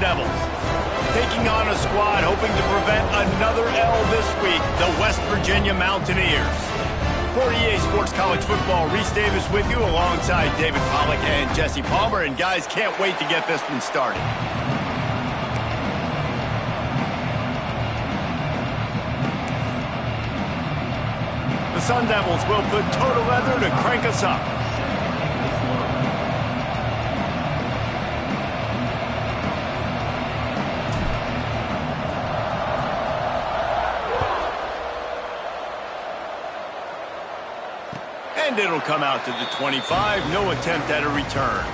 Devils. Taking on a squad hoping to prevent another L this week, the West Virginia Mountaineers. For EA Sports College Football, Reese Davis with you alongside David Pollack and Jesse Palmer. And guys, can't wait to get this one started. The Sun Devils will put total leather to crank us up. And it'll come out to the 25. No attempt at a return.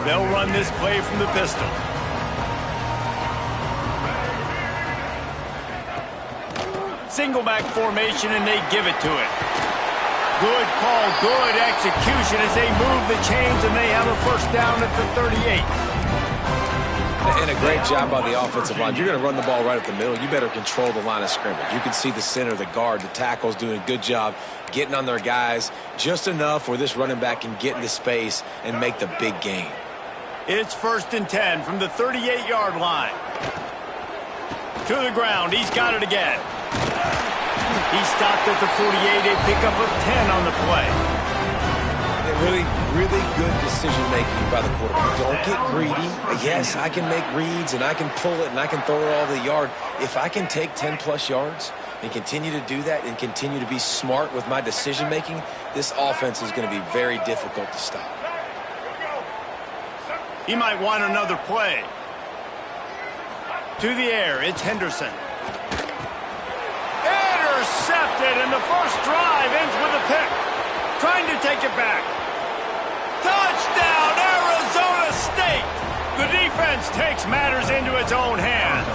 They'll run this play from the pistol. Single back formation, and they give it to it. Good call, good execution as they move the chains, and they have a first down at the 38. And a great job by the offensive line. You're going to run the ball right at the middle. You better control the line of scrimmage. You can see the center, the guard, the tackles doing a good job getting on their guys just enough where this running back can get into space and make the big gain. It's 1st and 10 from the 38-yard line. To the ground. He's got it again. He stopped at the 48, a pickup of 10 on the play. Really good decision-making by the quarterback. Don't get greedy. Yes, I can make reads, and I can pull it, and I can throw it all over the yard. If I can take 10-plus yards and continue to do that and continue to be smart with my decision-making, this offense is going to be very difficult to stop. He might want another play. To the air, it's Henderson. Intercepted, and the first drive ends with a pick. Trying to take it back. Touchdown, Arizona State! The defense takes matters into its own hands.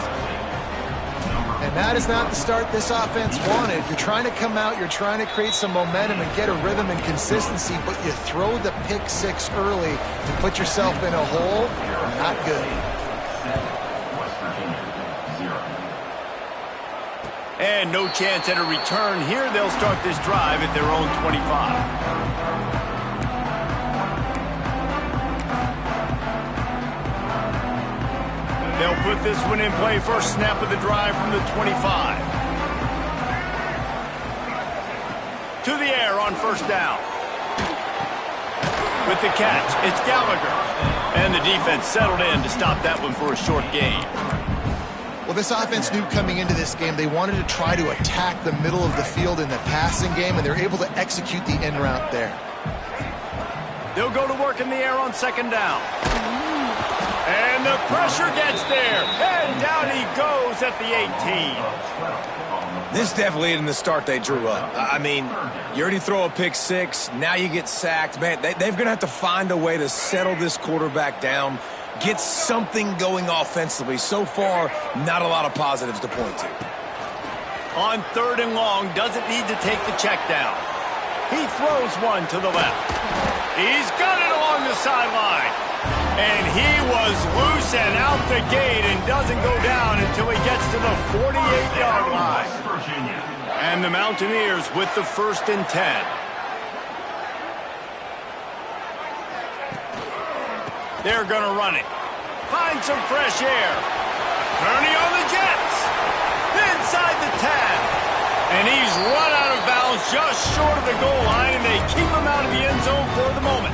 And that is not the start this offense wanted. You're trying to come out, you're trying to create some momentum and get a rhythm and consistency, but you throw the pick six early to put yourself in a hole. Not good. And no chance at a return here. They'll start this drive at their own 25. They'll put this one in play. First snap of the drive from the 25. To the air on first down. With the catch, it's Gallagher. And the defense settled in to stop that one for a short gain. Well, this offense knew coming into this game they wanted to try to attack the middle of the field in the passing game, and they're able to execute the in route there. They'll go to work in the air on second down. And the pressure gets there. And down he goes at the 18. This definitely isn't the start they drew up. I mean, you already throw a pick six. Now you get sacked. Man, they're going to have to find a way to settle this quarterback down, get something going offensively. So far, not a lot of positives to point to. On third and long, doesn't need to take the check down. He throws one to the left. He's got it along the sideline. And he was loose and out the gate and doesn't go down until he gets to the 48-yard line. And the Mountaineers with the 1st and 10. They're going to run it. Find some fresh air. Kearney on the Jets. Inside the 10. And he's run out of bounds just short of the goal line, and they keep him out of the end zone for the moment.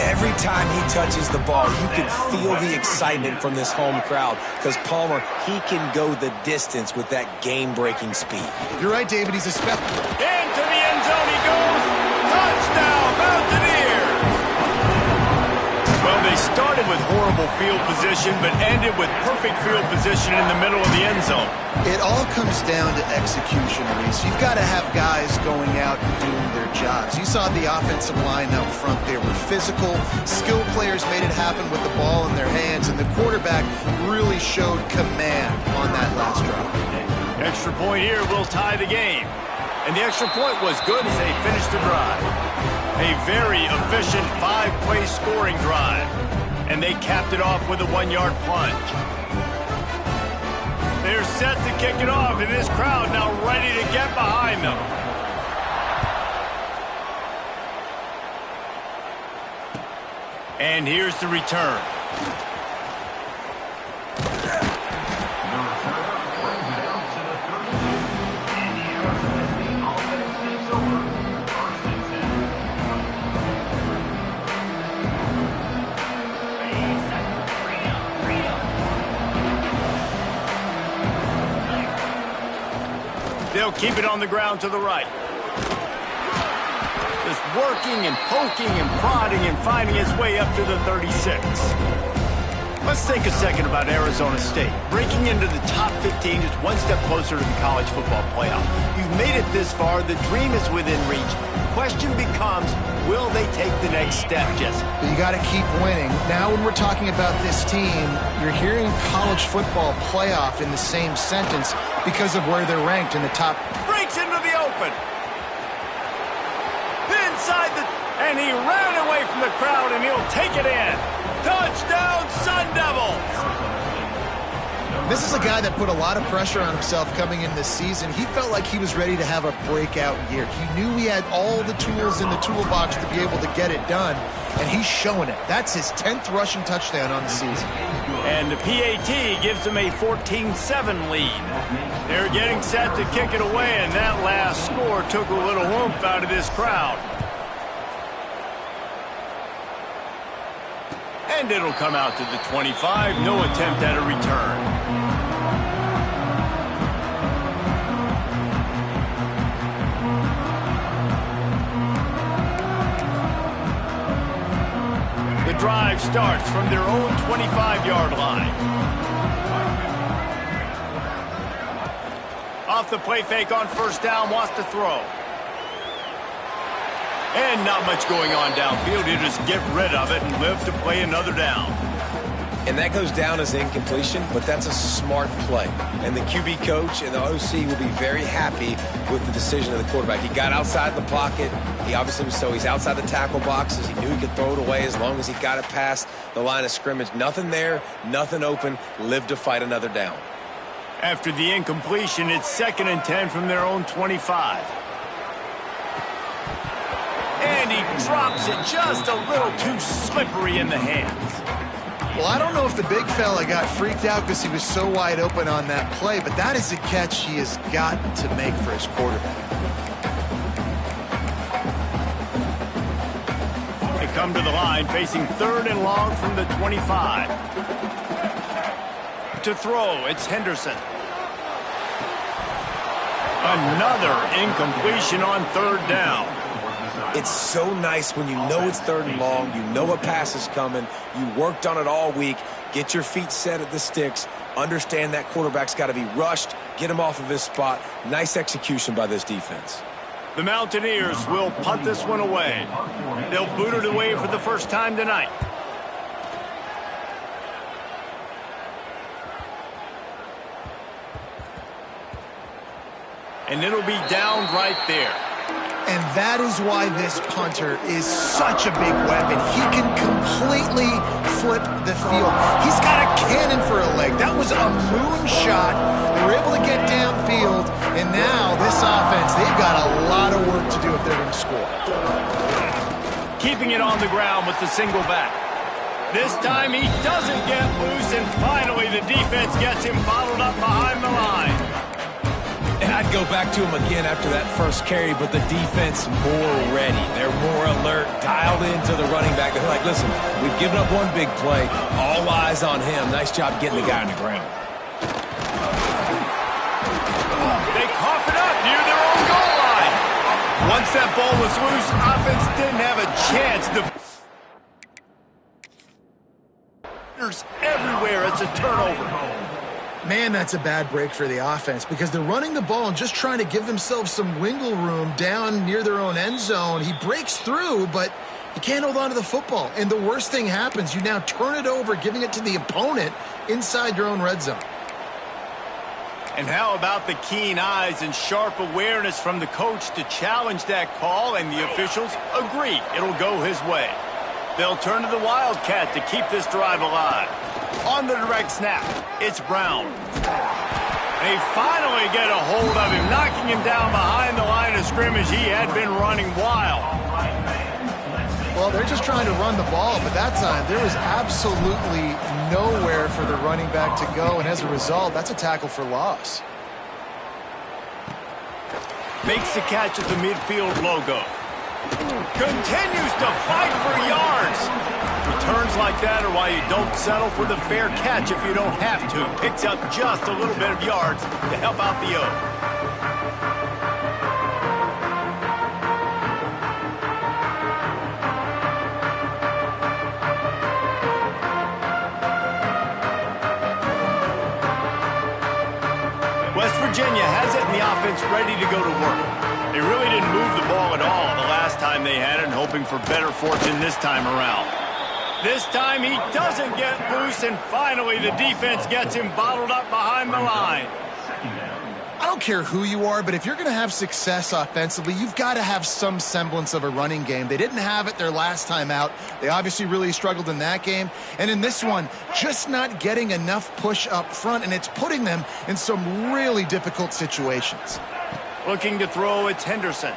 Every time he touches the ball, you can feel the excitement from this home crowd because Palmer, he can go the distance with that game-breaking speed. You're right, David. He's a special. Into the end zone he goes. Touchdown, Mountaineers! Well, they started with horrible field position, but ended with perfect field position in the middle of the end zone. It all comes down to execution, Reese. You've got to have guys going out and doing their jobs. You saw the offensive line out front. They were physical. Skilled players made it happen with the ball in their hands, and the quarterback really showed command on that last drive. Extra point here will tie the game. And the extra point was good as they finished the drive. A very efficient 5-play scoring drive. And they capped it off with a 1-yard plunge. They're set to kick it off, and this crowd now ready to get behind them. And here's the return. They'll keep it on the ground to the right. Just working and poking and prodding and finding his way up to the 36. Let's think a second about Arizona State. Breaking into the top 15 is one step closer to the college football playoff. You've made it this far. The dream is within reach. Question becomes, will they take the next step, Jesse? But you got to keep winning. Now when we're talking about this team, you're hearing college football playoff in the same sentence because of where they're ranked in the top. Breaks into the open. Inside the... And he ran away from the crowd, and he'll take it in. Touchdown, Sun Devils! This is a guy that put a lot of pressure on himself coming in this season. He felt like he was ready to have a breakout year. He knew he had all the tools in the toolbox to be able to get it done, and he's showing it. That's his 10th rushing touchdown on the season. And the PAT gives them a 14-7 lead. They're getting set to kick it away, and that last score took a little oomph out of this crowd. And it'll come out to the 25. No attempt at a return. The drive starts from their own 25-yard line. Off the play fake on first down, wants to throw. And not much going on downfield. You just get rid of it and live to play another down. And that goes down as incompletion, but that's a smart play. And the QB coach and the OC will be very happy with the decision of the quarterback. He got outside the pocket. He obviously was so he's outside the tackle boxes. He knew he could throw it away as long as he got it past the line of scrimmage. Nothing there, nothing open. Live to fight another down. After the incompletion, it's 2nd and 10 from their own 25. And he drops it just a little too slippery in the hands. Well, I don't know if the big fella got freaked out because he was so wide open on that play, but that is a catch he has got to make for his quarterback. They come to the line, facing 3rd and long from the 25. To throw, it's Henderson. Another incompletion on 3rd down. It's so nice when you know it's 3rd and long, you know a pass is coming, you worked on it all week, get your feet set at the sticks, understand that quarterback's got to be rushed, get him off of his spot. Nice execution by this defense. The Mountaineers will punt this one away. They'll boot it away for the first time tonight. And it'll be down right there. And that is why this punter is such a big weapon. He can completely flip the field. He's got a cannon for a leg. That was a moonshot. They were able to get downfield, and now this offense, they've got a lot of work to do if they're going to score. Keeping it on the ground with the single back. This time he doesn't get loose, and finally the defense gets him bottled up behind the line. And I'd go back to him again after that first carry, but the defense more ready. They're more alert, dialed into the running back. They're like, listen, we've given up one big play. All eyes on him. Nice job getting the guy on the ground. They cough it up near their own goal line. Once that ball was loose, offense didn't have a chance. There's everywhere. It's a turnover. Man, that's a bad break for the offense because they're running the ball and just trying to give themselves some wiggle room down near their own end zone. He breaks through, but he can't hold on to the football. And the worst thing happens. You now turn it over, giving it to the opponent inside your own red zone. And how about the keen eyes and sharp awareness from the coach to challenge that call, and the officials agree it'll go his way. They'll turn to the Wildcat to keep this drive alive. On the direct snap, it's Brown. They finally get a hold of him, knocking him down behind the line of scrimmage. He had been running wild. Well, they're just trying to run the ball, but that time there was absolutely nowhere for the running back to go, and as a result, that's a tackle for loss. Makes the catch at the midfield logo. Continues to fight for yards. Returns like that are why you don't settle for the fair catch if you don't have to. Picks up just a little bit of yards to help out the O. West Virginia has it in the offense ready to go to work. They really didn't move the ball at all the last time they had it, hoping for better fortune this time around. This time he doesn't get loose, and finally the defense gets him bottled up behind the line. I don't care who you are, but if you're going to have success offensively, you've got to have some semblance of a running game. They didn't have it their last time out. They obviously really struggled in that game. And in this one, just not getting enough push up front, and it's putting them in some really difficult situations. Looking to throw, it's Henderson.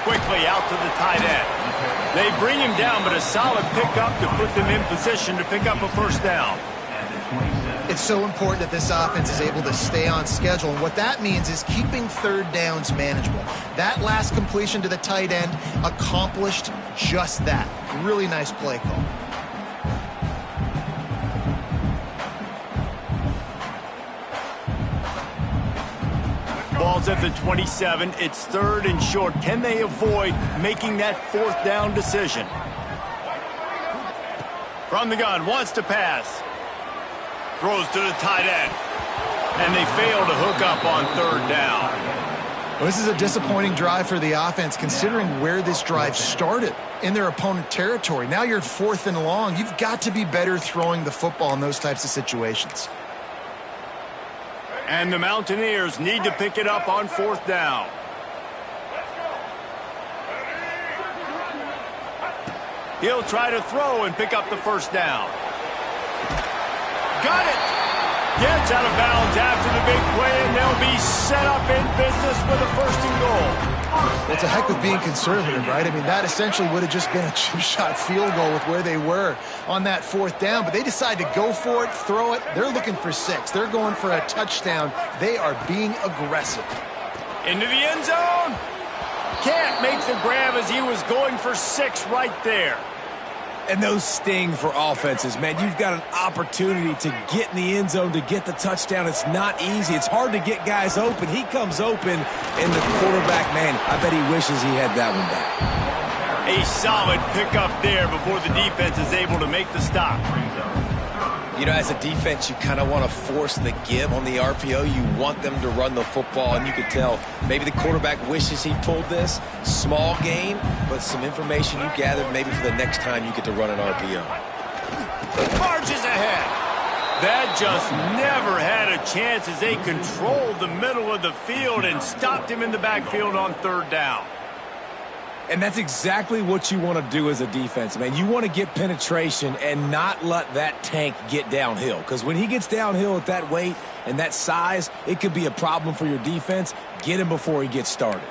Quickly out to the tight end. They bring him down, but a solid pickup to put them in position to pick up a first down. It's so important that this offense is able to stay on schedule, and what that means is keeping third downs manageable. That last completion to the tight end accomplished just that. Really nice play call. Ball's at the 27. It's third and short. Can they avoid making that fourth down decision? From the gun, wants to pass. Throws to the tight end. And they fail to hook up on third down. Well, this is a disappointing drive for the offense, considering where this drive started, in their opponent territory. Now you're 4th and long. You've got to be better throwing the football in those types of situations. And the Mountaineers need to pick it up on fourth down. He'll try to throw and pick up the first down. Got it! Gets out of bounds after the big play, and they'll be set up in business with a first and goal. Well, it's a heck of being conservative, right? I mean, that essentially would have just been a chip-shot field goal with where they were on that fourth down, but they decided to go for it, throw it. They're looking for 6. They're going for a touchdown. They are being aggressive. Into the end zone. Can't make the grab as he was going for 6 right there. And those sting for offenses, man. You've got an opportunity to get in the end zone, to get the touchdown. It's not easy. It's hard to get guys open. He comes open, and the quarterback, man, I bet he wishes he had that one back. A solid pickup there before the defense is able to make the stop. You know, as a defense, you kind of want to force the give on the RPO. You want them to run the football, and you could tell maybe the quarterback wishes he pulled this. Small gain, but some information you gathered maybe for the next time you get to run an RPO. Marches ahead. That just never had a chance as they controlled the middle of the field and stopped him in the backfield on third down. And that's exactly what you want to do as a defense, man. You want to get penetration and not let that tank get downhill. Because when he gets downhill at that weight and that size, it could be a problem for your defense. Get him before he gets started.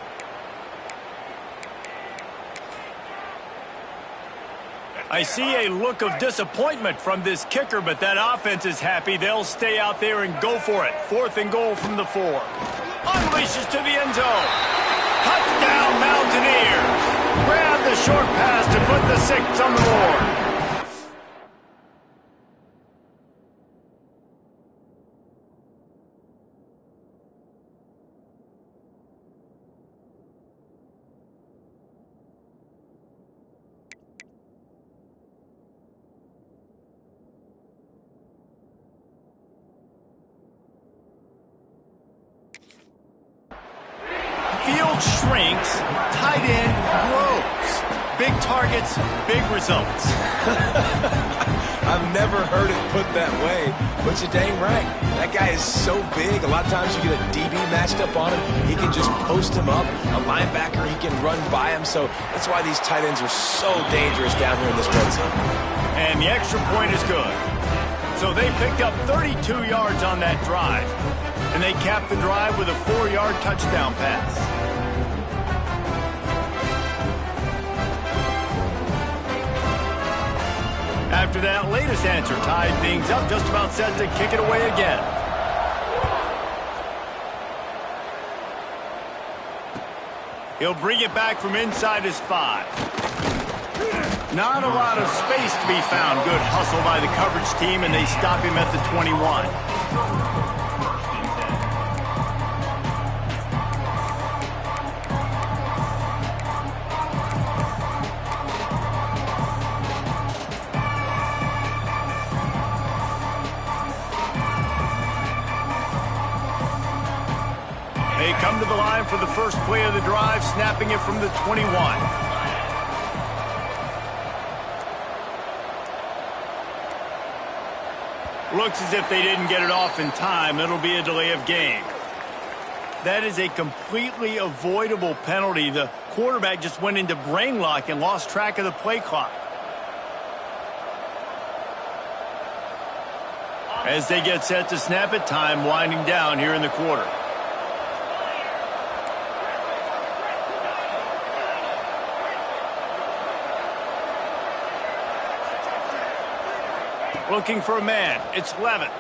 I see a look of disappointment from this kicker, but that offense is happy. They'll stay out there and go for it. 4th and goal from the 4. Unleashes to the end zone. Touchdown, Mountaineers. Grab the short pass to put the 6 on the board. Field shrinks, tight end grows. Big targets, big results. I've never heard it put that way, but you're dang right. That guy is so big. A lot of times you get a DB matched up on him. He can just post him up. A linebacker, he can run by him. So that's why these tight ends are so dangerous down here in this red zone. And the extra point is good. So they picked up 32 yards on that drive. And they capped the drive with a 4-yard touchdown pass. After that latest answer tied things up, just about set to kick it away again. He'll bring it back from inside his 5. Not a lot of space to be found. Good hustle by the coverage team, and they stop him at the 21. They come to the line for the first play of the drive, snapping it from the 21. Looks as if they didn't get it off in time. It'll be a delay of game. That is a completely avoidable penalty. The quarterback just went into brain lock and lost track of the play clock. As they get set to snap it, time winding down here in the quarter. Looking for a man. It's Levin.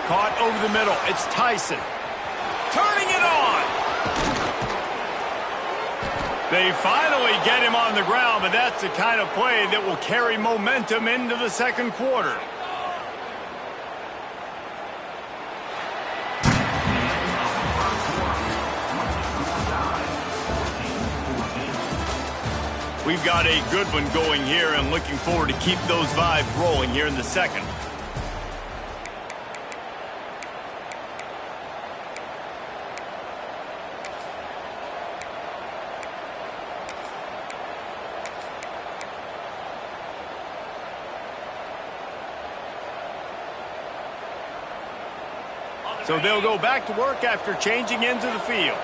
Caught over the middle. It's Tyson. Turning it on. They finally get him on the ground, but that's the kind of play that will carry momentum into the second quarter. We've got a good one going here and looking forward to keep those vibes rolling here in the second. So they'll go back to work after changing into the field.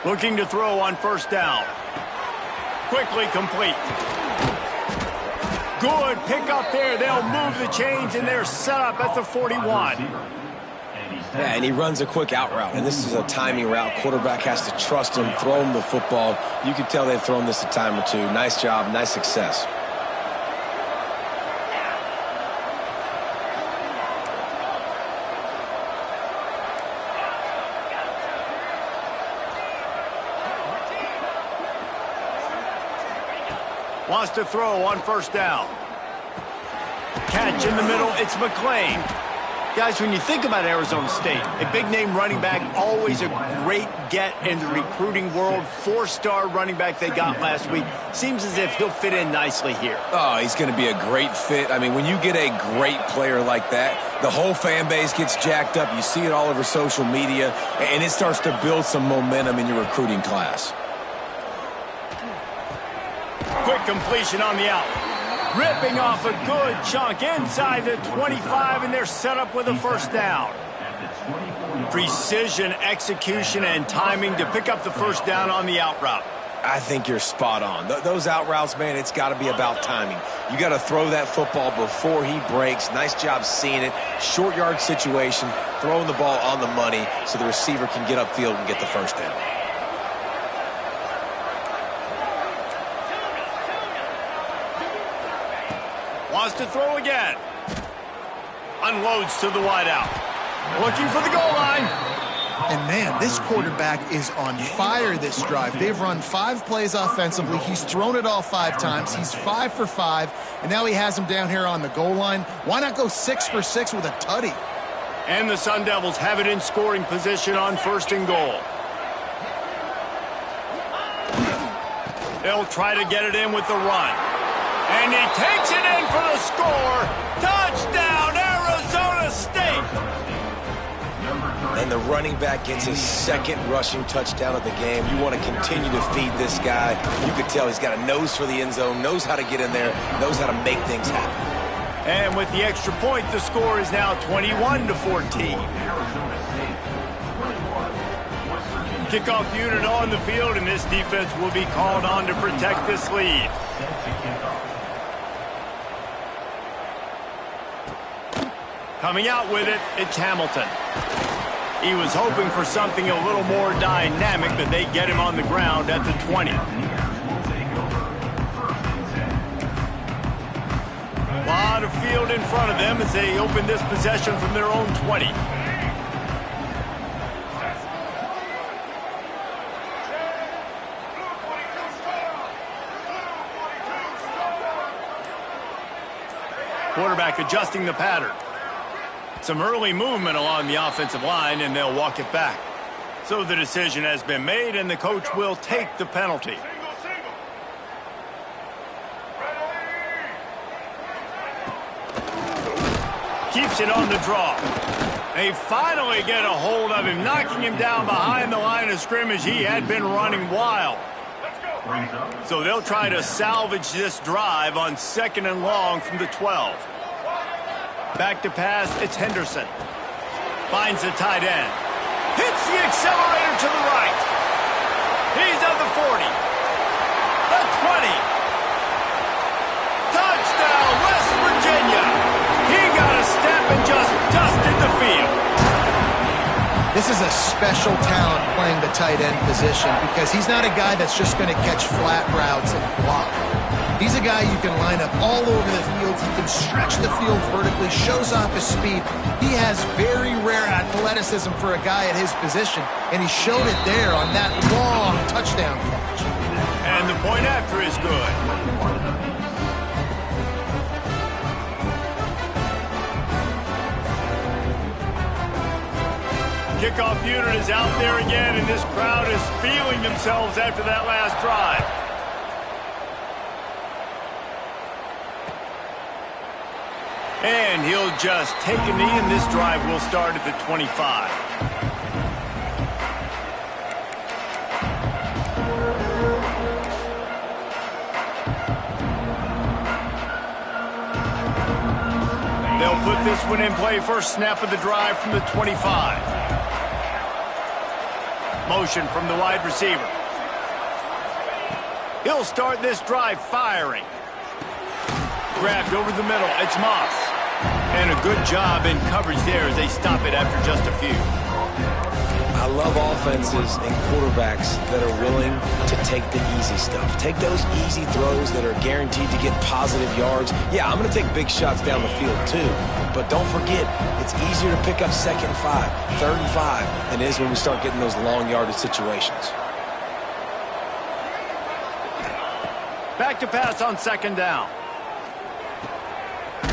Looking to throw on first down. Quickly complete. Good pick up there. They'll move the chains, and they're set up at the 41. Yeah, and he runs a quick out route, and this is a timing route. Quarterback has to trust him, throw him the football. You can tell they've thrown this a time or two. Nice job, nice success. Wants to throw on first down. Catch in the middle. It's McClain. Guys, when you think about Arizona State, a big-name running back, always a great get in the recruiting world. 4-star running back they got last week. Seems as if he'll fit in nicely here. Oh, he's going to be a great fit. I mean, when you get a great player like that, the whole fan base gets jacked up. You see it all over social media, and it starts to build some momentum in your recruiting class. Quick completion on the out. Ripping off a good chunk inside the 25, and they're set up with a first down. Precision, execution, and timing to pick up the first down on the out route. I think you're spot on. Those out routes, man, it's got to be about timing. You got to throw that football before he breaks. Nice job seeing it. Short yard situation, throwing the ball on the money so the receiver can get upfield and get the first down. Wants to throw again. Unloads to the wideout. Looking for the goal line. And, man, this quarterback is on fire this drive. They've run 5 plays offensively. He's thrown it all 5 times. He's 5 for 5, and now he has him down here on the goal line. Why not go 6 for 6 with a tutty? And the Sun Devils have it in scoring position on first and goal. They'll try to get it in with the run. And he takes it in for the score. Touchdown, Arizona State. and the running back gets his second rushing touchdown of the game. You want to continue to feed this guy. You could tell he's got a nose for the end zone, knows how to get in there, knows how to make things happen. And with the extra point, the score is now 21-14. Kickoff unit on the field, and this defense will be called on to protect this lead. Coming out with it, it's Hamilton. He was hoping for something a little more dynamic, but they get him on the ground at the 20. A lot of field in front of them as they open this possession from their own 20. Quarterback adjusting the pattern. Some early movement along the offensive line, and they'll walk it back. So the decision has been made, and the coach will take the penalty. Keeps it on the draw. They finally get a hold of him, knocking him down behind the line of scrimmage. He had been running wild. So they'll try to salvage this drive on 2nd and long from the 12. Back to pass, it's Henderson. Finds the tight end. Hits the accelerator to the right. He's at the 40. The 20. Touchdown, West Virginia. He got a step and just dusted the field. This is a special talent playing the tight end position because he's not a guy that's just going to catch flat routes and block. He's a guy you can line up all over the field. He can stretch the field vertically, shows off his speed. He has very rare athleticism for a guy at his position, and he showed it there on that long touchdown catch. And the point after is good. Kickoff unit is out there again, and this crowd is feeling themselves after that last drive. And he'll just take a knee, and this drive will start at the 25. They'll put this one in play. First snap of the drive from the 25. Motion from the wide receiver. He'll start this drive firing. Grabbed over the middle. It's Moss. And a good job in coverage there as they stop it after just a few. I love offenses and quarterbacks that are willing to take the easy stuff. Take those easy throws that are guaranteed to get positive yards. Yeah, I'm going to take big shots down the field too. But don't forget, it's easier to pick up 2nd and 5, 3rd and 5 than it is when we start getting those long yardage situations. Back to pass on 2nd down.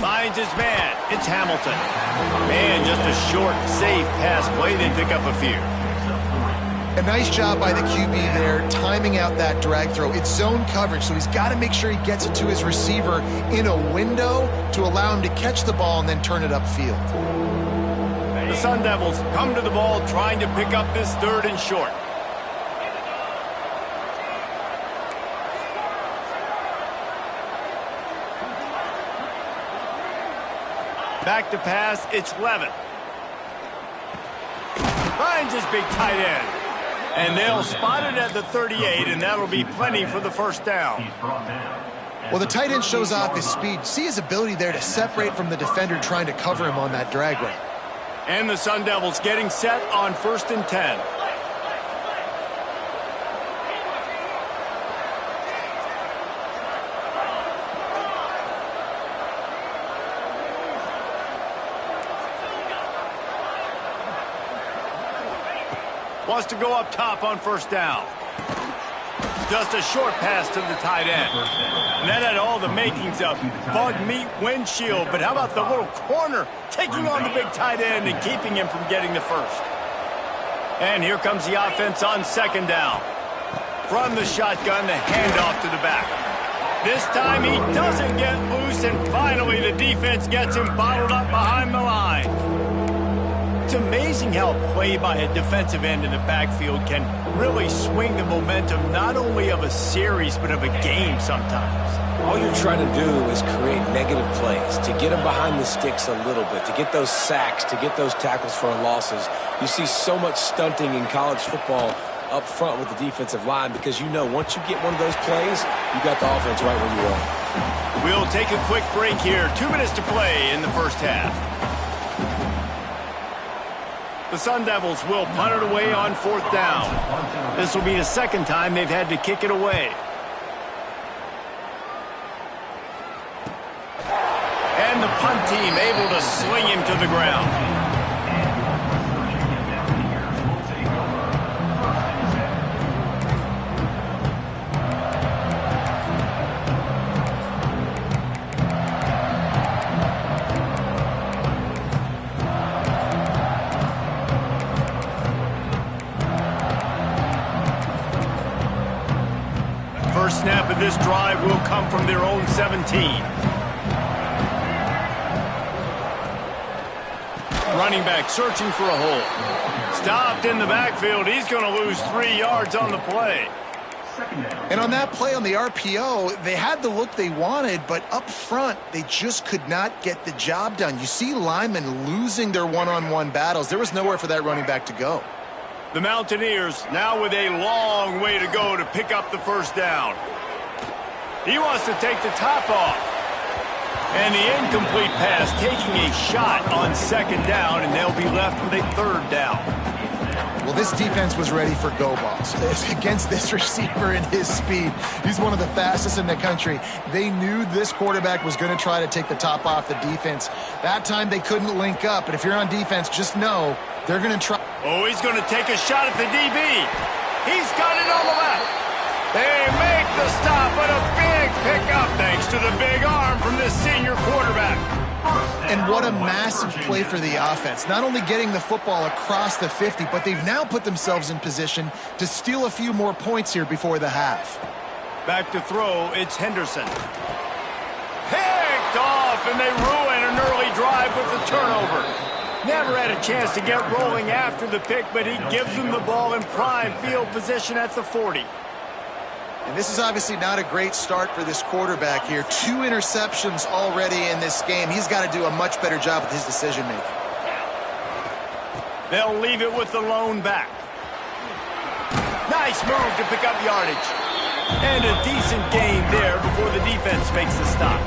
Finds his man. It's Hamilton. And just a short, safe pass play. They pick up a few. A nice job by the QB there, timing out that drag throw. It's zone coverage, so he's got to make sure he gets it to his receiver in a window to allow him to catch the ball and then turn it upfield. The Sun Devils come to the ball trying to pick up this 3rd and short. Back to pass, it's Levin. Finds his big tight end. And they'll spot it at the 38, and that'll be plenty for the 1st down. Well, the tight end shows off his speed. See his ability there to separate from the defender trying to cover him on that drag route. And the Sun Devils getting set on 1st and 10. Wants to go up top on 1st down. Just a short pass to the tight end. And that had all the makings of bug meat windshield. But how about the little corner taking on the big tight end and keeping him from getting the 1st? And here comes the offense on 2nd down. From the shotgun, the handoff to the back. This time he doesn't get loose, and finally the defense gets him bottled up behind the line. It's amazing how play by a defensive end in the backfield can really swing the momentum not only of a series but of a game sometimes. All you're trying to do is create negative plays, to get them behind the sticks a little bit, to get those sacks, to get those tackles for losses. You see so much stunting in college football up front with the defensive line because you know once you get one of those plays, you got the offense right where you want. We'll take a quick break here. 2 minutes to play in the first half. The Sun Devils will punt it away on 4th down. This will be the second time they've had to kick it away. And the punt team able to sling him to the ground. First snap of this drive will come from their own 17. Running back searching for a hole. Stopped in the backfield. He's going to lose 3 yards on the play. And on that play on the RPO, they had the look they wanted, but up front, they just could not get the job done. You see linemen losing their one-on-one battles. There was nowhere for that running back to go. The Mountaineers now with a long way to go to pick up the first down. He wants to take the top off. And the incomplete pass taking a shot on 2nd down, and they'll be left with a 3rd down. Well, this defense was ready for go balls. Against this receiver and his speed, he's one of the fastest in the country. They knew this quarterback was going to try to take the top off the defense. That time they couldn't link up, but if you're on defense, just know they're going to try. Oh, he's going to take a shot at the DB. He's got it on the left. They make the stop, but a big pickup thanks to the big arm from this senior quarterback. And what a massive play for the offense. Not only getting the football across the 50, but they've now put themselves in position to steal a few more points here before the half. Back to throw, it's Henderson. Picked off, and they ruin an early drive with the turnover. Never had a chance to get rolling after the pick, but he gives them the ball in prime field position at the 40. And this is obviously not a great start for this quarterback here. 2 interceptions already in this game. He's got to do a much better job with his decision-making. They'll leave it with the lone back. Nice move to pick up yardage. And a decent gain there before the defense makes the stop.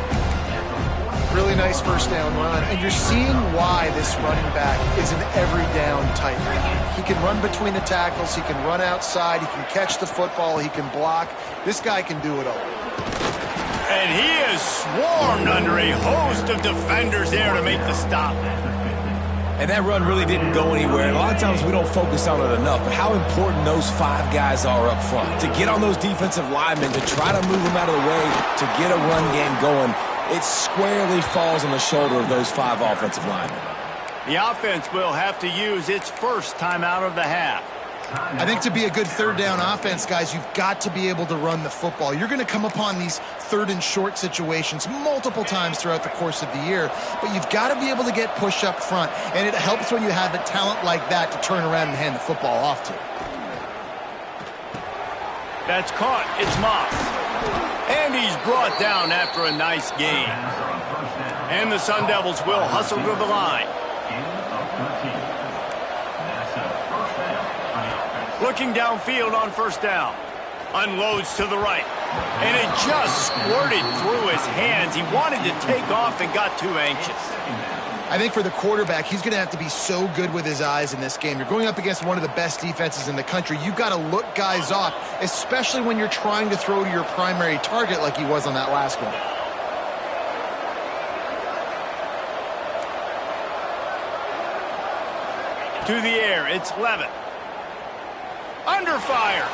Really nice first down run, and you're seeing why this running back is an every down type guy. He can run between the tackles, he can run outside, he can catch the football, he can block. This guy can do it all. And he is swarmed under a host of defenders there to make the stop. And that run really didn't go anywhere. And a lot of times we don't focus on it enough, but how important those 5 guys are up front. To get on those defensive linemen, to try to move them out of the way, to get a run game going, it squarely falls on the shoulder of those 5 offensive linemen. The offense will have to use its first timeout of the half. I think to be a good 3rd down offense, guys, you've got to be able to run the football. You're going to come upon these 3rd and short situations multiple times throughout the course of the year, but you've got to be able to get push up front, and it helps when you have a talent like that to turn around and hand the football off to. That's caught. It's Moss. And he's brought down after a nice gain. And the Sun Devils will hustle to the line. Looking downfield on 1st down. Unloads to the right. And it just squirted through his hands. He wanted to take off and got too anxious. I think for the quarterback, he's going to have to be so good with his eyes in this game. You're going up against one of the best defenses in the country. You've got to look guys off, especially when you're trying to throw to your primary target like he was on that last one. To the air, it's Levitt. Under fire.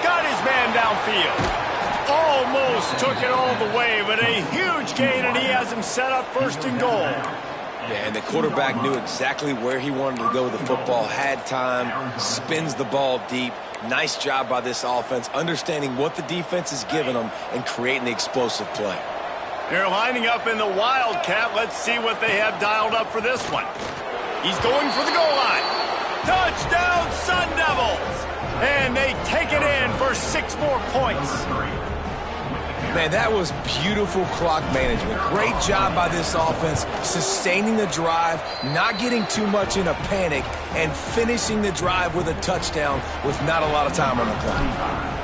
Got his man downfield. Almost took it all the way, but a huge gain, and he has him set up 1st and goal. Yeah, and the quarterback knew exactly where he wanted to go with the football, had time, spins the ball deep. Nice job by this offense, understanding what the defense is giving them and creating the explosive play. They're lining up in the Wildcat. Let's see what they have dialed up for this one. He's going for the goal line. Touchdown, Sun Devils! And they take it in for 6 more points. Man, that was beautiful clock management. Great job by this offense, sustaining the drive, not getting too much in a panic, and finishing the drive with a touchdown with not a lot of time on the clock.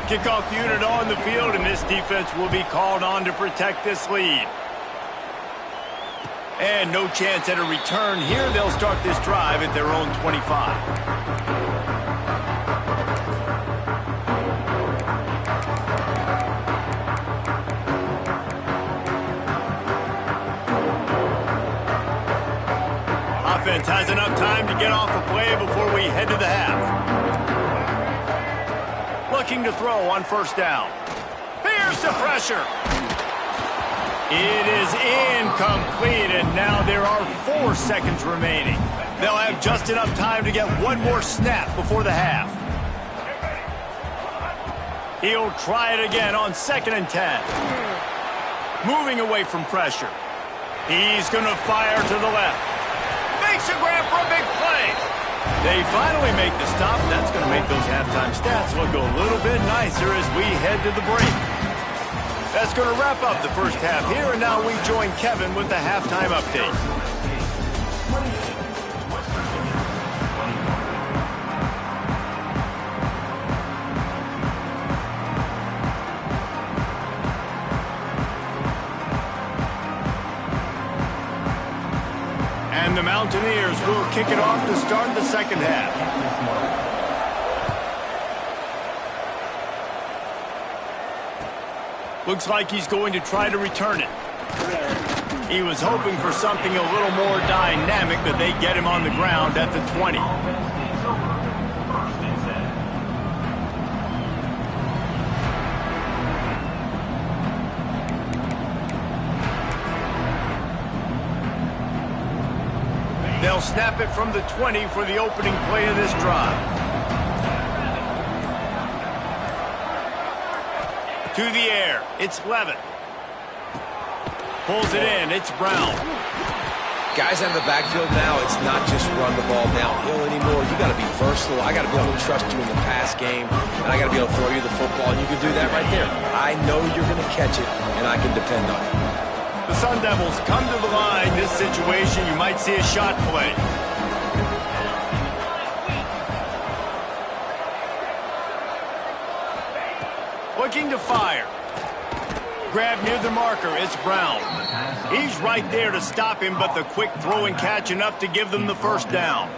Kickoff unit on the field, and this defense will be called on to protect this lead. And no chance at a return here. They'll start this drive at their own 25. Offense has enough time to get off a play before we head to the half. Looking to throw on first down. Here's the pressure. It is incomplete, and now there are 4 seconds remaining. They'll have just enough time to get one more snap before the half. He'll try it again on 2nd and 10. Moving away from pressure. He's going to fire to the left. Makes a grab for a big play. They finally make the stop. That's going to make those halftime stats look a little bit nicer as we head to the break. That's going to wrap up the first half here, and now we join Kevin with the halftime update. And the Mountaineers will kick it off to start the second half. Looks like he's going to try to return it. He was hoping for something a little more dynamic, but they get him on the ground at the 20. They'll snap it from the 20 for the opening play of this drive. To the air, it's Levitt. Pulls it in, it's Brown. Guys out of the backfield now, it's not just run the ball downhill anymore. You got to be versatile. I got to be able to trust you in the pass game, and I got to be able to throw you the football, and you can do that right there. I know you're going to catch it, and I can depend on it. The Sun Devils come to the line. This situation, you might see a shot play. Looking to fire. Grab near the marker, it's Brown. He's right there to stop him, but the quick throw and catch enough to give them the first down.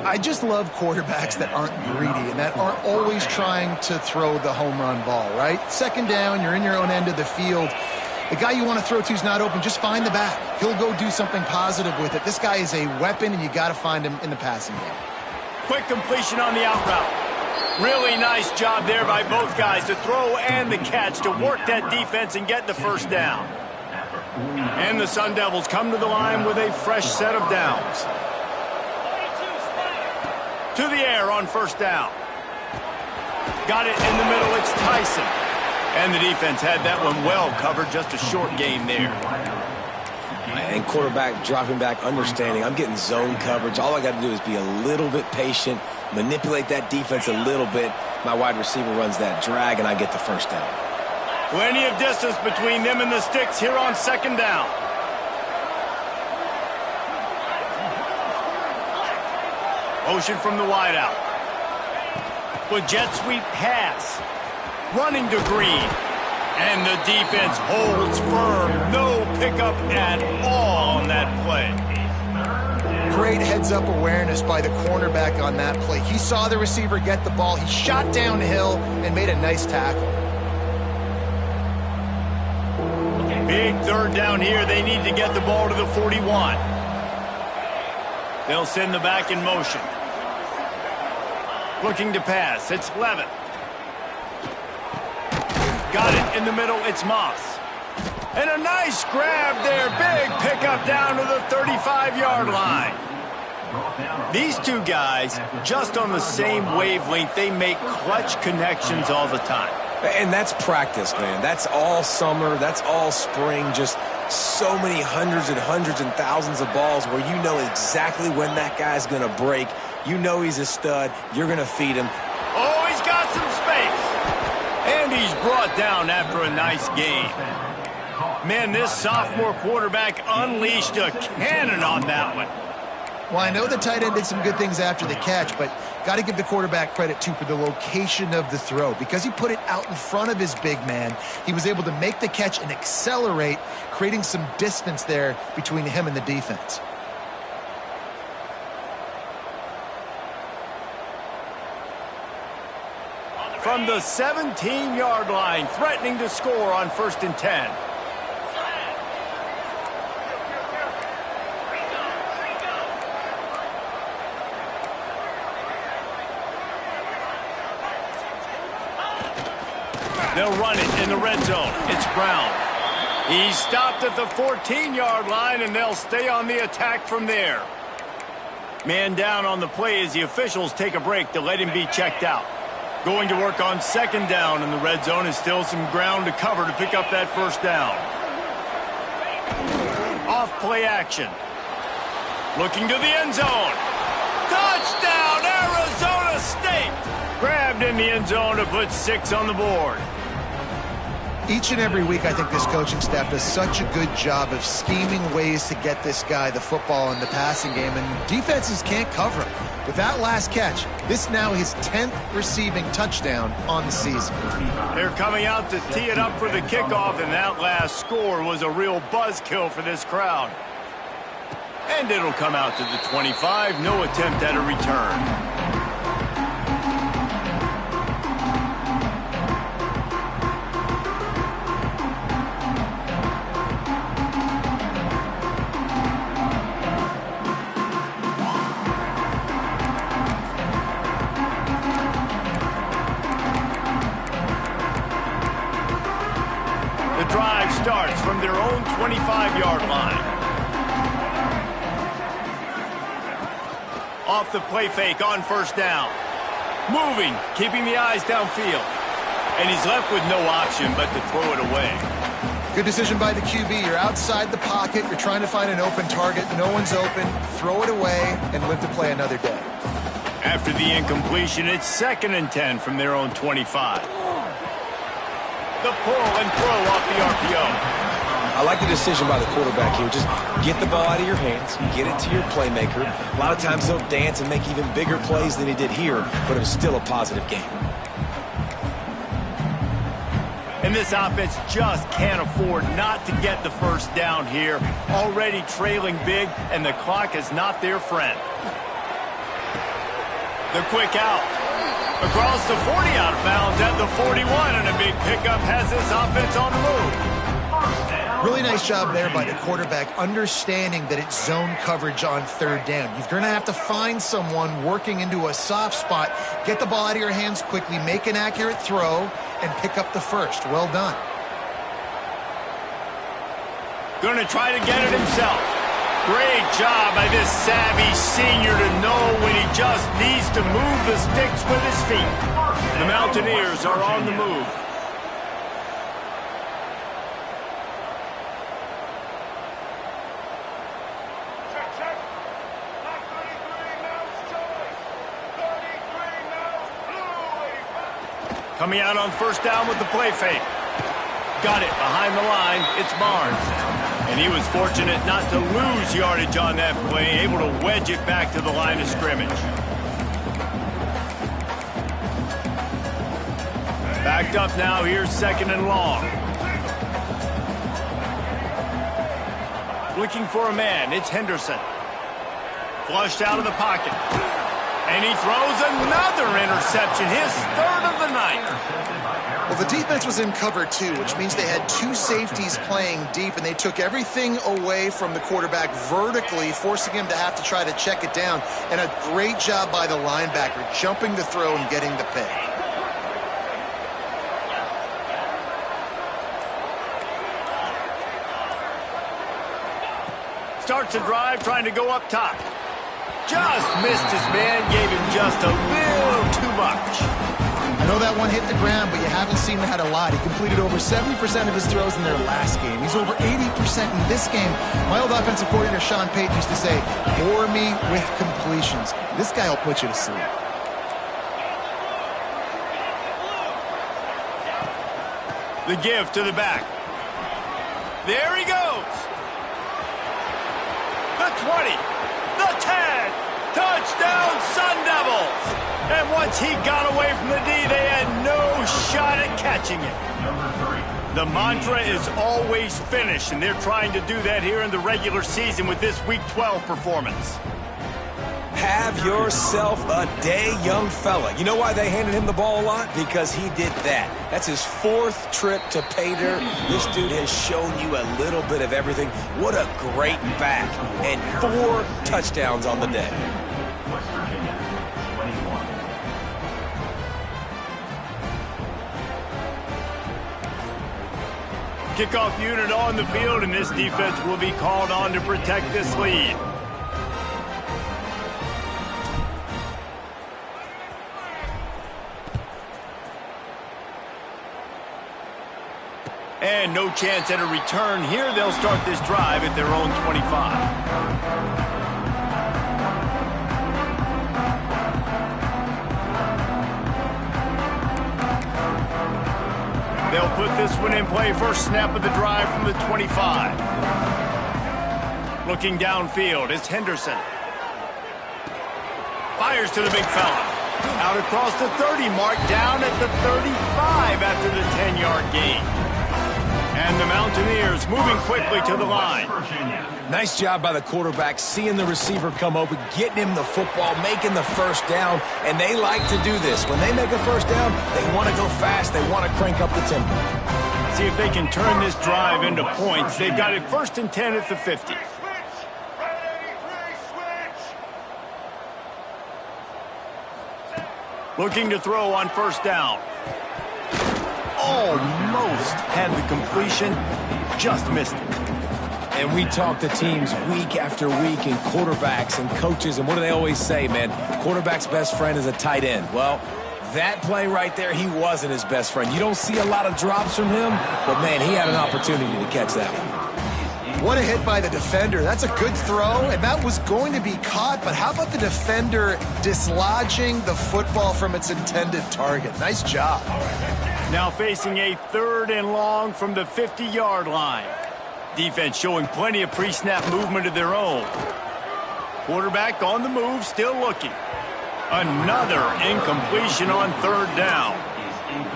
I just love quarterbacks that aren't greedy and that aren't always trying to throw the home run ball, right? Second down, you're in your own end of the field. The guy you want to throw to is not open. Just find the back. He'll go do something positive with it. This guy is a weapon, and you got to find him in the passing game. Quick completion on the out route. Really nice job there by both guys to throw and the catch to work that defense and get the first down. And the Sun Devils come to the line with a fresh set of downs. To the air on first down. Got it in the middle, it's Tyson. And the defense had that one well covered, just a short gain there. And quarterback dropping back, understanding I'm getting zone coverage. All I got to do is be a little bit patient, manipulate that defense a little bit. My wide receiver runs that drag, and I get the first down. Plenty of distance between them and the sticks here on second down. Motion from the wideout. With jet sweep pass. Running to Green. And the defense holds firm. No pickup at all on that play. Great heads-up awareness by the cornerback on that play. He saw the receiver get the ball. He shot downhill and made a nice tackle. Big third down here. They need to get the ball to the 41. They'll send the back in motion. Looking to pass. It's Levitt. Got it in the middle. It's Moss. And a nice grab there. Big pickup down to the 35-yard line. These two guys, just on the same wavelength, they make clutch connections all the time. And that's practice, man. That's all summer. That's all spring. Just so many hundreds and hundreds and thousands of balls where you know exactly when that guy's going to break. You know he's a stud. You're going to feed him. Oh, he's got some space. And he's brought down after a nice game. Man, this sophomore quarterback unleashed a cannon on that one. Well, I know the tight end did some good things after the catch, but got to give the quarterback credit, too, for the location of the throw. Because he put it out in front of his big man, he was able to make the catch and accelerate, creating some distance there between him and the defense. From the 17-yard line, threatening to score on 1st and 10. They'll run it in the red zone. It's Brown. He's stopped at the 14-yard line, and they'll stay on the attack from there. Man down on the play as the officials take a break to let him be checked out. Going to work on 2nd down in the red zone, and still some ground to cover to pick up that 1st down. Off play action. Looking to the end zone. Touchdown, Arizona State! Grabbed in the end zone to put 6 on the board. Each and every week, I think this coaching staff does such a good job of scheming ways to get this guy the football in the passing game, and defenses can't cover him. With that last catch, this now his 10th receiving touchdown on the season. They're coming out to tee it up for the kickoff, and that last score was a real buzzkill for this crowd. And it'll come out to the 25, no attempt at a return. Starts from their own 25-yard line. Off the play fake on 1st down. Moving, keeping the eyes downfield. And he's left with no option but to throw it away. Good decision by the QB. You're outside the pocket. You're trying to find an open target. No one's open. Throw it away and live to play another day. After the incompletion, it's 2nd and 10 from their own 25. The pull and throw off the RPO. I like the decision by the quarterback here. Just get the ball out of your hands, get it to your playmaker. A lot of times he'll dance and make even bigger plays than he did here, but it was still a positive game. And this offense just can't afford not to get the 1st down here. Already trailing big, and the clock is not their friend. The quick out. Across the 40, out of bounds at the 41, and a big pickup has this offense on the move. Really nice job there by the quarterback, understanding that it's zone coverage on 3rd down. You're going to have to find someone working into a soft spot, get the ball out of your hands quickly, make an accurate throw, and pick up the 1st. Well done. Going to try to get it himself. Great job by this savvy senior to know when he just needs to move the sticks with his feet. The Mountaineers are on the move. Coming out on 1st down with the play fake. Got it behind the line. It's Barnes. And he was fortunate not to lose yardage on that play, able to wedge it back to the line of scrimmage. Backed up now, here's 2nd and long. Looking for a man, it's Henderson. Flushed out of the pocket. And he throws another interception, his 3rd of the night. Well, the defense was in cover 2, which means they had 2 safeties playing deep, and they took everything away from the quarterback vertically, forcing him to have to try to check it down. And a great job by the linebacker, jumping the throw and getting the pick. Starts a drive, trying to go up top. Just missed his man, gave him just a little too much. know that one hit the ground, but you haven't seen that a lot. He completed over 70% of his throws in their last game. He's over 80% in this game. My old offensive coordinator, Sean Payton, used to say, bore me with completions. This guy will put you to sleep. The give to the back. There he goes. The 20, the 10, touchdown Sun Devils. And once he got away from the D, they had no shot at catching it. The mantra is always finish, and they're trying to do that here in the regular season with this Week 12 performance. Have yourself a day, young fella. You know why they handed him the ball a lot? Because he did that. That's his 4th trip to pay dirt. This dude has shown you a little bit of everything. What a great back. And 4 touchdowns on the day. Kickoff unit on the field, and this defense will be called on to protect this lead. And no chance at a return here. They'll start this drive at their own 25. They'll put this one in play. First snap of the drive from the 25. Looking downfield, it's Henderson. Fires to the big fella. Out across the 30 mark, down at the 35 after the 10-yard gain. And the Mountaineers moving quickly to the line. Nice job by the quarterback, seeing the receiver come open, getting him the football, making the first down, and they like to do this. When they make a first down, they want to go fast. They want to crank up the tempo. See if they can turn this drive into points. They've got it 1st and 10 at the 50. Looking to throw on first down. Almost had the completion, just missed it. And we talk to teams week after week and quarterbacks and coaches, and what do they always say, man? Quarterback's best friend is a tight end. Well, that play right there, he wasn't his best friend. You don't see a lot of drops from him, but, man, he had an opportunity to catch that one. What a hit by the defender. That's a good throw, and that was going to be caught, but how about the defender dislodging the football from its intended target? Nice job. Now facing a 3rd and long from the 50-yard line. Defense showing plenty of pre-snap movement of their own. Quarterback on the move, still looking. Another incompletion on 3rd down.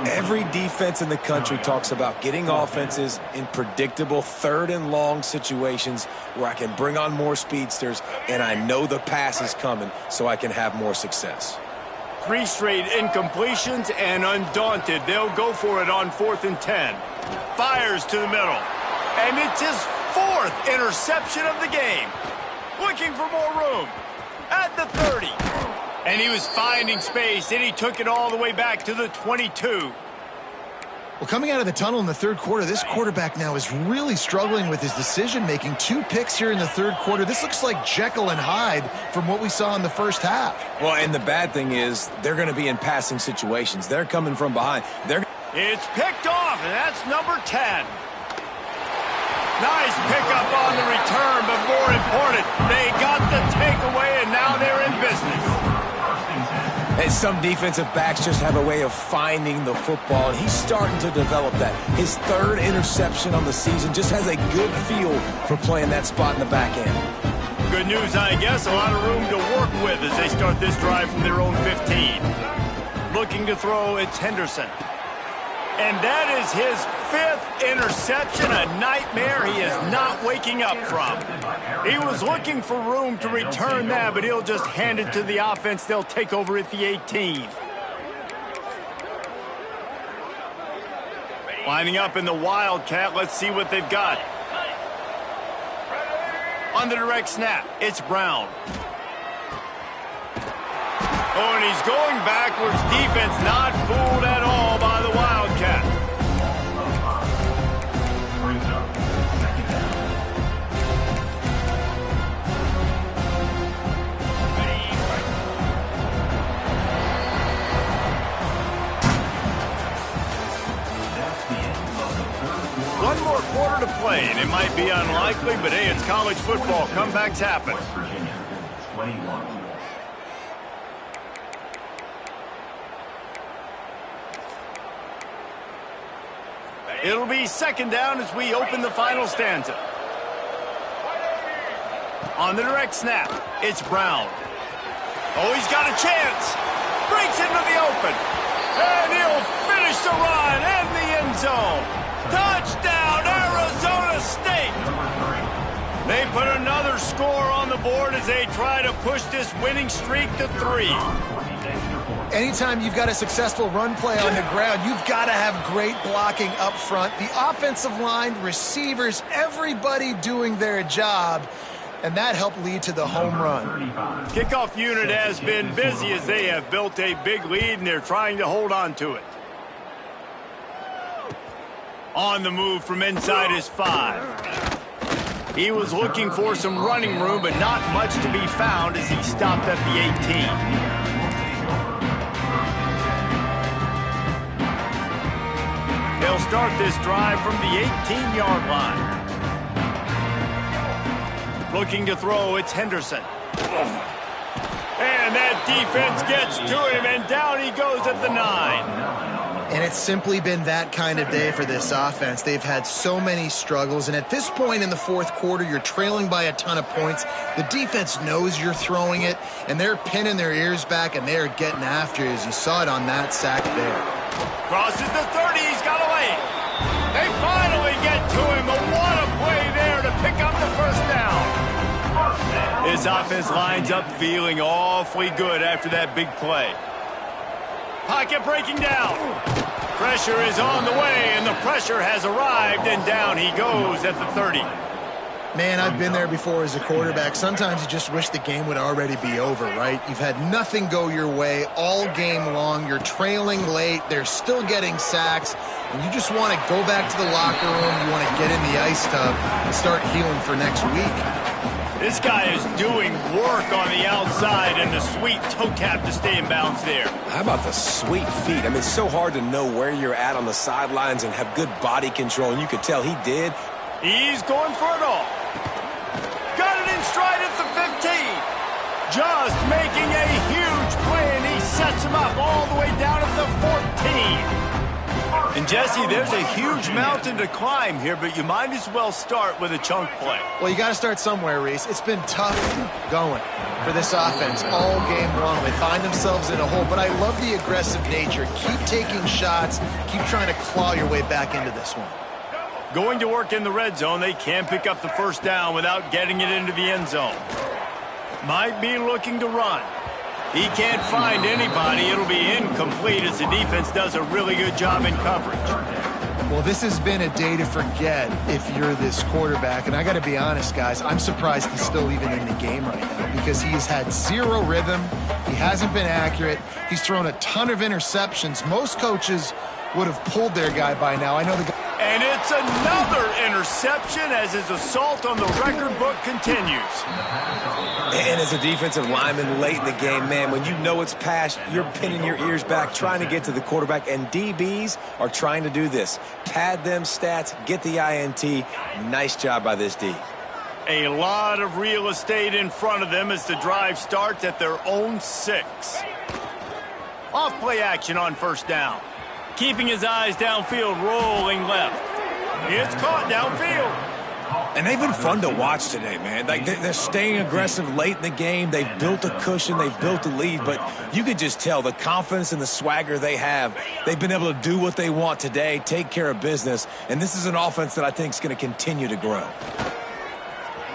Every defense in the country talks about getting offenses in predictable 3rd and long situations where I can bring on more speedsters and I know the pass is coming so I can have more success. 3 straight incompletions, and undaunted, they'll go for it on 4th and 10. Fires to the middle. And it's his 4th interception of the game. Looking for more room at the 30. And he was finding space, and he took it all the way back to the 22. Well, coming out of the tunnel in the 3rd quarter, this quarterback now is really struggling with his decision-making. 2 picks here in the 3rd quarter. This looks like Jekyll and Hyde from what we saw in the first half. Well, and the bad thing is they're going to be in passing situations. They're coming from behind. It's picked off, and that's number 10. Nice pickup on the return, but more important, they got the takeaway, and now they're in business. And some defensive backs just have a way of finding the football, and he's starting to develop that. His 3rd interception on the season, just has a good feel for playing that spot in the back end. Good news, I guess. A lot of room to work with as they start this drive from their own 15. Looking to throw, it's Henderson. And that is his 5th interception, a nightmare he is not waking up from. He was looking for room to return that, but he'll just hand it to the offense. They'll take over at the 18. Lining up in the Wildcat. Let's see what they've got. On the direct snap, it's Brown. Oh, and he's going backwards. Defense not fooled at all by the Wildcat. more quarter to play, and it might be unlikely, but hey, it's college football. Comebacks happen. It'll be second down as we open the final stanza. On the direct snap, it's Brown. Oh, he's got a chance. Breaks into the open. And he'll finish the run in the end zone. Touchdown, Arizona State. They put another score on the board as they try to push this winning streak to 3. Anytime you've got a successful run play on the ground, you've got to have great blocking up front. The offensive line, receivers, everybody doing their job. And that helped lead to the home run. Kickoff unit has been busy as they have built a big lead, and they're trying to hold on to it. On the move from inside his 5. He was looking for some running room, but not much to be found as he stopped at the 18. They'll start this drive from the 18-yard line. Looking to throw, it's Henderson. And that defense gets to him, and down he goes at the 9. And it's simply been that kind of day for this offense. They've had so many struggles, and at this point in the fourth quarter, you're trailing by a ton of points. The defense knows you're throwing it, and they're pinning their ears back, and they're getting after it, as you saw it on that sack there. Crosses the 30, he's got away. They finally get to him, but what a play there to pick up the first down. This offense lines up feeling awfully good after that big play. Pocket breaking down. Pressure is on the way, and the pressure has arrived, and down he goes at the 30. Man, I've been there before as a quarterback. Sometimes you just wish the game would already be over, right? You've had nothing go your way all game long. You're trailing late. They're still getting sacks. And you just want to go back to the locker room. You want to get in the ice tub and start healing for next week. This guy is doing work on the outside, and the sweet toe tap to stay in bounds there. How about the sweet feet? I mean, it's so hard to know where you're at on the sidelines and have good body control, and you could tell he did. He's going for it all. Got it in stride at the 15. Just making a huge play, and he sets him up all the way down at the 14. And, Jesse, there's a huge mountain to climb here, but you might as well start with a chunk play. Well, you got to start somewhere, Reese. It's been tough going for this offense all game long. They find themselves in a hole, but I love the aggressive nature. Keep taking shots. Keep trying to claw your way back into this one. Going to work in the red zone. They can't pick up the first down without getting it into the end zone. Might be looking to run. He can't find anybody. It'll be incomplete as the defense does a really good job in coverage. Well, this has been a day to forget if you're this quarterback. And I got to be honest, guys, I'm surprised he's still even in the game right now because he has had zero rhythm. He hasn't been accurate. He's thrown a ton of interceptions. Most coaches would have pulled their guy by now. I know the guy. And it's another interception as his assault on the record book continues. And as a defensive lineman late in the game, man, when you know it's past, you're pinning your ears back, trying to get to the quarterback, and DBs are trying to do this. Pad them stats, get the INT. Nice job by this D. A lot of real estate in front of them as the drive starts at their own 6. Off play action on first down. Keeping his eyes downfield, rolling left. It's caught downfield. And they've been fun to watch today, man. Like they're staying aggressive late in the game. They've built a cushion. They've built a lead. But you can just tell the confidence and the swagger they have. They've been able to do what they want today, take care of business. And this is an offense that I think is going to continue to grow.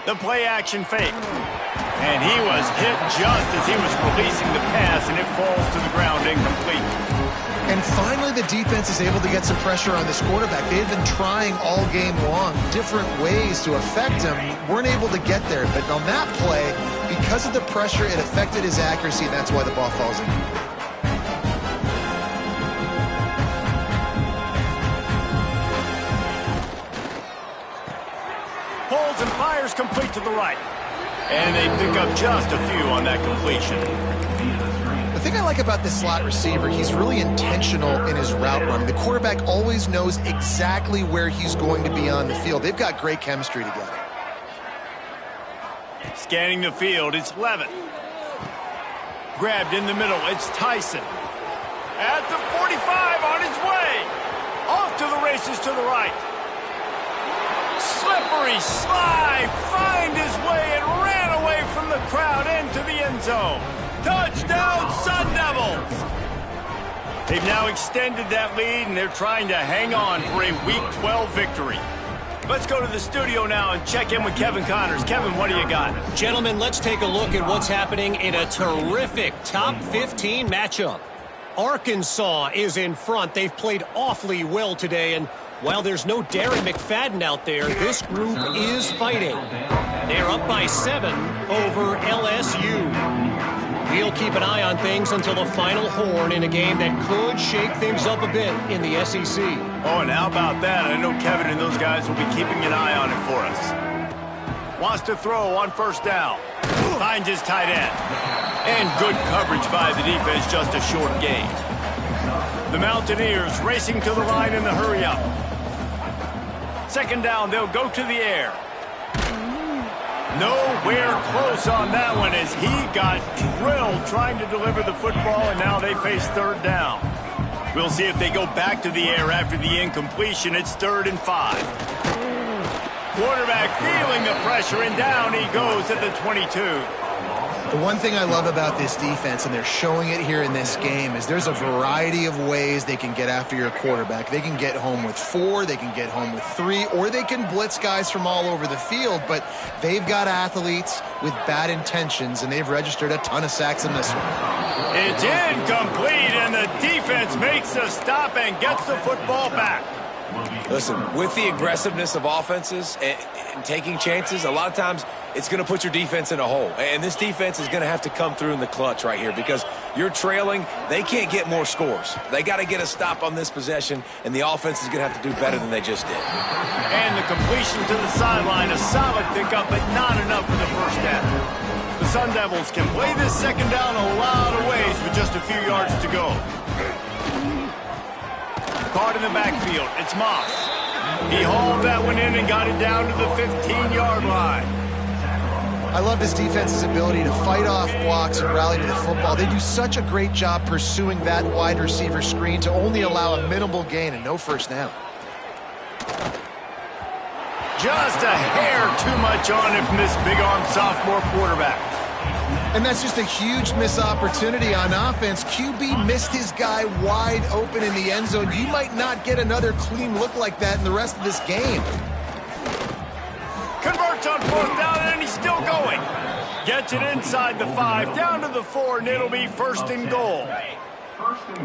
The play action fake. And he was hit just as he was releasing the pass, and it falls to the ground incomplete. And finally, the defense is able to get some pressure on this quarterback. They've been trying all game long different ways to affect him. Weren't able to get there. But on that play, because of the pressure, it affected his accuracy, and that's why the ball falls in. Pulls and fires complete to the right. And they pick up just a few on that completion. The thing I like about this slot receiver, he's really intentional in his route running. The quarterback always knows exactly where he's going to be on the field. They've got great chemistry together. Scanning the field, it's Levitt. Grabbed in the middle, it's Tyson. At the 45, on his way. Off to the races to the right. Slippery slide, find his way and ran away from the crowd into the end zone. Touchdown, Sun Devils! They've now extended that lead, and they're trying to hang on for a Week 12 victory. Let's go to the studio now and check in with Kevin Connors. Kevin, what do you got? Gentlemen, let's take a look at what's happening in a terrific top 15 matchup. Arkansas is in front. They've played awfully well today, and while there's no Darren McFadden out there, this group is fighting. They're up by 7 over LSU. We'll keep an eye on things until the final horn in a game that could shake things up a bit in the SEC. Oh, and how about that? I know Kevin and those guys will be keeping an eye on it for us. Wants to throw on first down. Finds his tight end. And good coverage by the defense, just a short gain. The Mountaineers racing to the line in the hurry-up. Second down, they'll go to the air. Nowhere close on that one as he got drilled trying to deliver the football, and now they face third down. We'll see if they go back to the air after the incompletion. It's 3rd and 5. Quarterback feeling the pressure, and down he goes at the 22. The one thing I love about this defense, and they're showing it here in this game, is there's a variety of ways they can get after your quarterback. They can get home with 4, they can get home with 3, or they can blitz guys from all over the field, but they've got athletes with bad intentions, and they've registered a ton of sacks in this one. It's incomplete, and the defense makes a stop and gets the football back. Listen, with the aggressiveness of offenses and taking chances, a lot of times it's going to put your defense in a hole. And this defense is going to have to come through in the clutch right here because you're trailing. They can't get more scores. They got to get a stop on this possession, and the offense is going to have to do better than they just did. And the completion to the sideline, a solid pickup, but not enough for the first down. The Sun Devils can play this second down a lot of ways with just a few yards to go. Caught in the backfield, it's Moss. He hauled that one in and got it down to the 15-yard line. I love this defense's ability to fight off blocks and rally to the football. They do such a great job pursuing that wide receiver screen to only allow a minimal gain and no first down. Just a hair too much on it from this big-arm sophomore quarterback. And that's just a huge missed opportunity on offense. QB missed his guy wide open in the end zone. You might not get another clean look like that in the rest of this game. Converts on 4th down, and he's still going. Gets it inside the 5, down to the 4, and it'll be 1st and goal.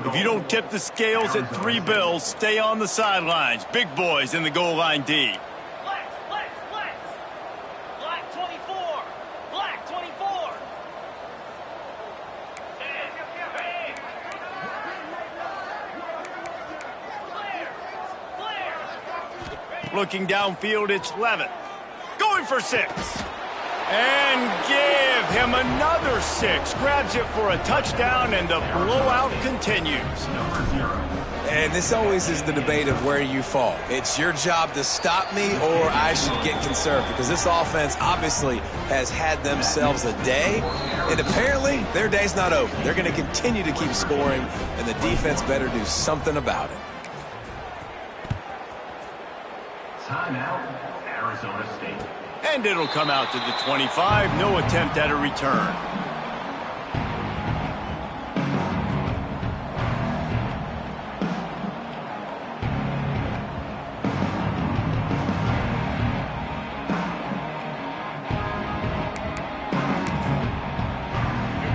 If you don't tip the scales at 3 bills, stay on the sidelines. Big boys in the goal line D. Black 24. Black 24. Looking downfield, it's Levitt. Going for 6. And give him another 6. Grabs it for a touchdown, and the blowout continues. And this always is the debate of where you fall. It's your job to stop me, or I should get conserved, because this offense obviously has had themselves a day, and apparently their day's not over. They're going to continue to keep scoring, and the defense better do something about it. Timeout, Arizona State. And it'll come out to the 25. No attempt at a return.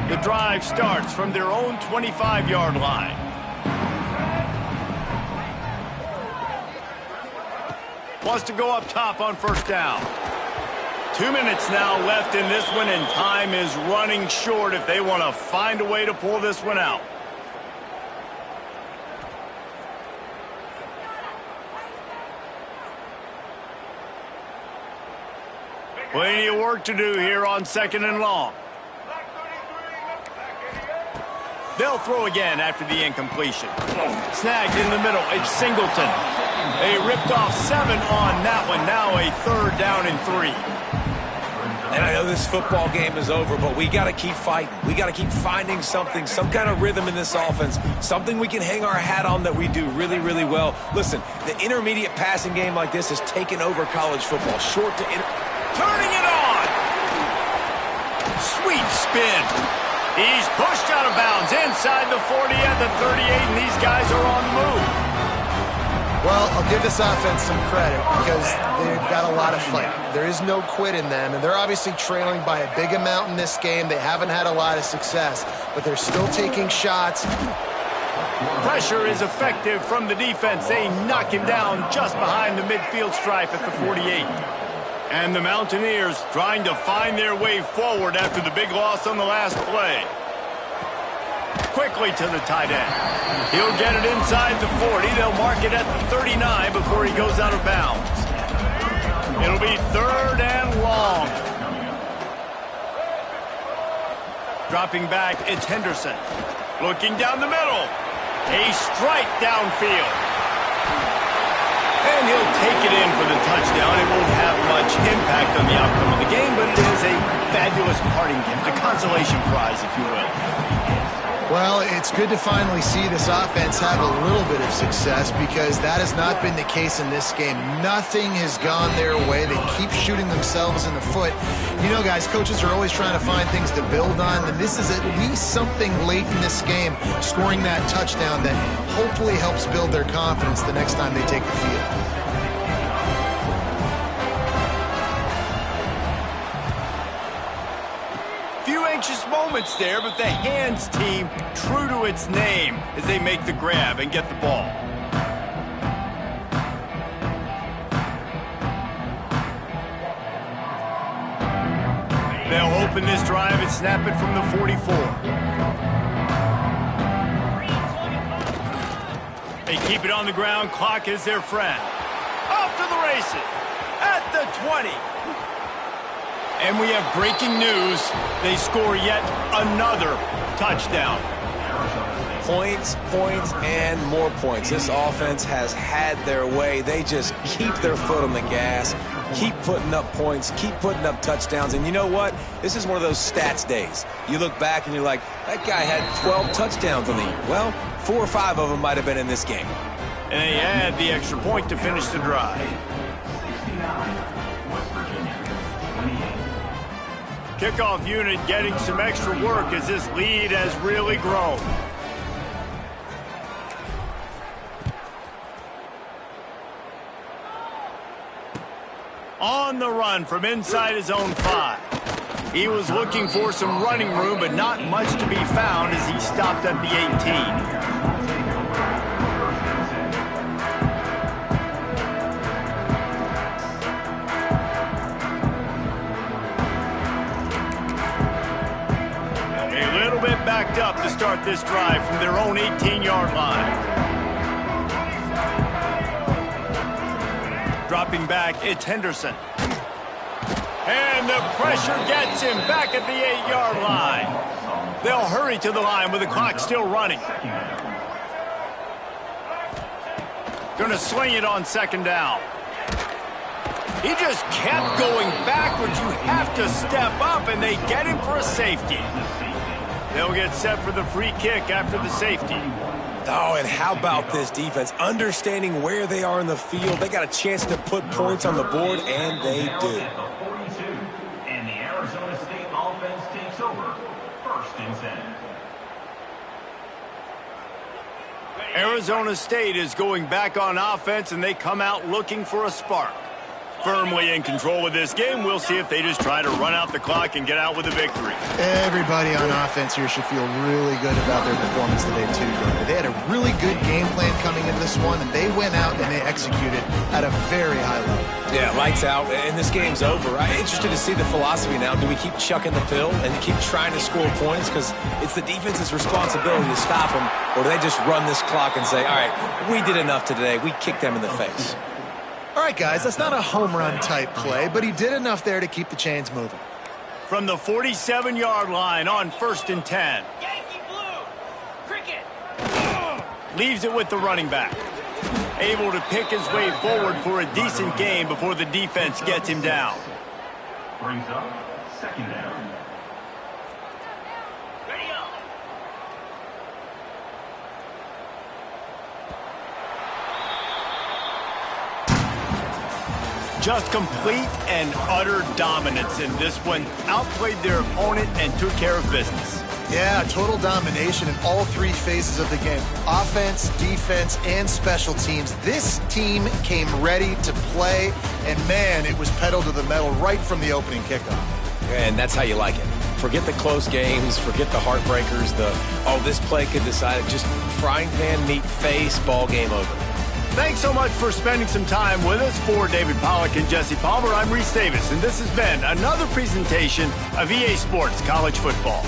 The drive starts from their own 25-yard line. Wants to go up top on 1st down. 2 minutes now left in this one, and time is running short if they want to find a way to pull this one out. Plenty of work to do here on 2nd and long. They'll throw again after the incompletion. Snagged in the middle. It's Singleton. They ripped off 7 on that one. Now a 3rd down and 3. And I know this football game is over, but we got to keep fighting. We got to keep finding something, some kind of rhythm in this offense, something we can hang our hat on that we do really, really well. Listen, the intermediate passing game like this has taken over college football. Short to turning it on. Sweet spin. He's pushed out of bounds inside the 40 at the 38, and these guys are on the move. Well, I'll give this offense some credit because they've got a lot of fight. There is no quit in them, and they're obviously trailing by a big amount in this game. They haven't had a lot of success, but they're still taking shots. Pressure is effective from the defense. They knock him down just behind the midfield stripe at the 48. And the Mountaineers trying to find their way forward after the big loss on the last play. Quickly to the tight end. He'll get it inside the 40. They'll mark it at the 39 before he goes out of bounds. It'll be 3rd and long. Dropping back, it's Henderson. Looking down the middle. A strike downfield. And he'll take it in for the touchdown. It won't have much impact on the outcome of the game, but it is a fabulous parting gift, a consolation prize, if you will. Well, it's good to finally see this offense have a little bit of success because that has not been the case in this game. Nothing has gone their way. They keep shooting themselves in the foot. You know, guys, coaches are always trying to find things to build on, and this is at least something late in this game, scoring that touchdown that hopefully helps build their confidence the next time they take the field. Anxious moments there, but the hands team true to its name as they make the grab and get the ball. They'll open this drive and snap it from the 44. They keep it on the ground. Clock is their friend. Off to the races at the 20. And we have breaking news. They score yet another touchdown. Points, points, and more points. This offense has had their way. They just keep their foot on the gas, keep putting up points, keep putting up touchdowns. And you know what? This is one of those stats days. You look back and you're like, that guy had 12 touchdowns on the year. Well, 4 or 5 of them might have been in this game. And they add the extra point to finish the drive. Kickoff unit getting some extra work as this lead has really grown. On the run from inside his own 5. He was looking for some running room, but not much to be found as he stopped at the 18. Backed up to start this drive from their own 18-yard line. Dropping back, it's Henderson. And the pressure gets him back at the 8-yard line. They'll hurry to the line with the clock still running. Going to sling it on 2nd down. He just kept going backwards. You have to step up, and they get him for a safety. They'll get set for the free kick after the safety. Oh, and how about this defense? Understanding where they are in the field. They got a chance to put points on the board, and they do. And the Arizona State offense takes over. 1st and 10. Arizona State is going back on offense, and they come out looking for a spark. Firmly in control of this game. We'll see if they just try to run out the clock and get out with a victory. Everybody on offense here should feel really good about their performance today, too. They had a really good game plan coming into this one, and they went out and they executed at a very high level. Yeah, lights out, and this game's over. I'm interested to see the philosophy now. Do we keep chucking the pill and keep trying to score points because it's the defense's responsibility to stop them, or do they just run this clock and say, all right, we did enough today. We kicked them in the face. All right, guys, that's not a home run type play, but he did enough there to keep the chains moving. From the 47-yard line on 1st and 10. Yankee blue. Leaves it with the running back. Able to pick his way forward for a decent gain before the defense gets him down. Brings up second down. Ready up. Just complete and utter dominance in this one. Outplayed their opponent and took care of business. Yeah, total domination in all three phases of the game. Offense, defense, and special teams. This team came ready to play, and man, it was pedal to the metal right from the opening kickoff. And that's how you like it. Forget the close games, forget the heartbreakers, this play could decide it. Just frying pan, meat face, ball game over. Thanks so much for spending some time with us. For David Pollack and Jesse Palmer, I'm Reese Davis, and this has been another presentation of EA Sports College Football.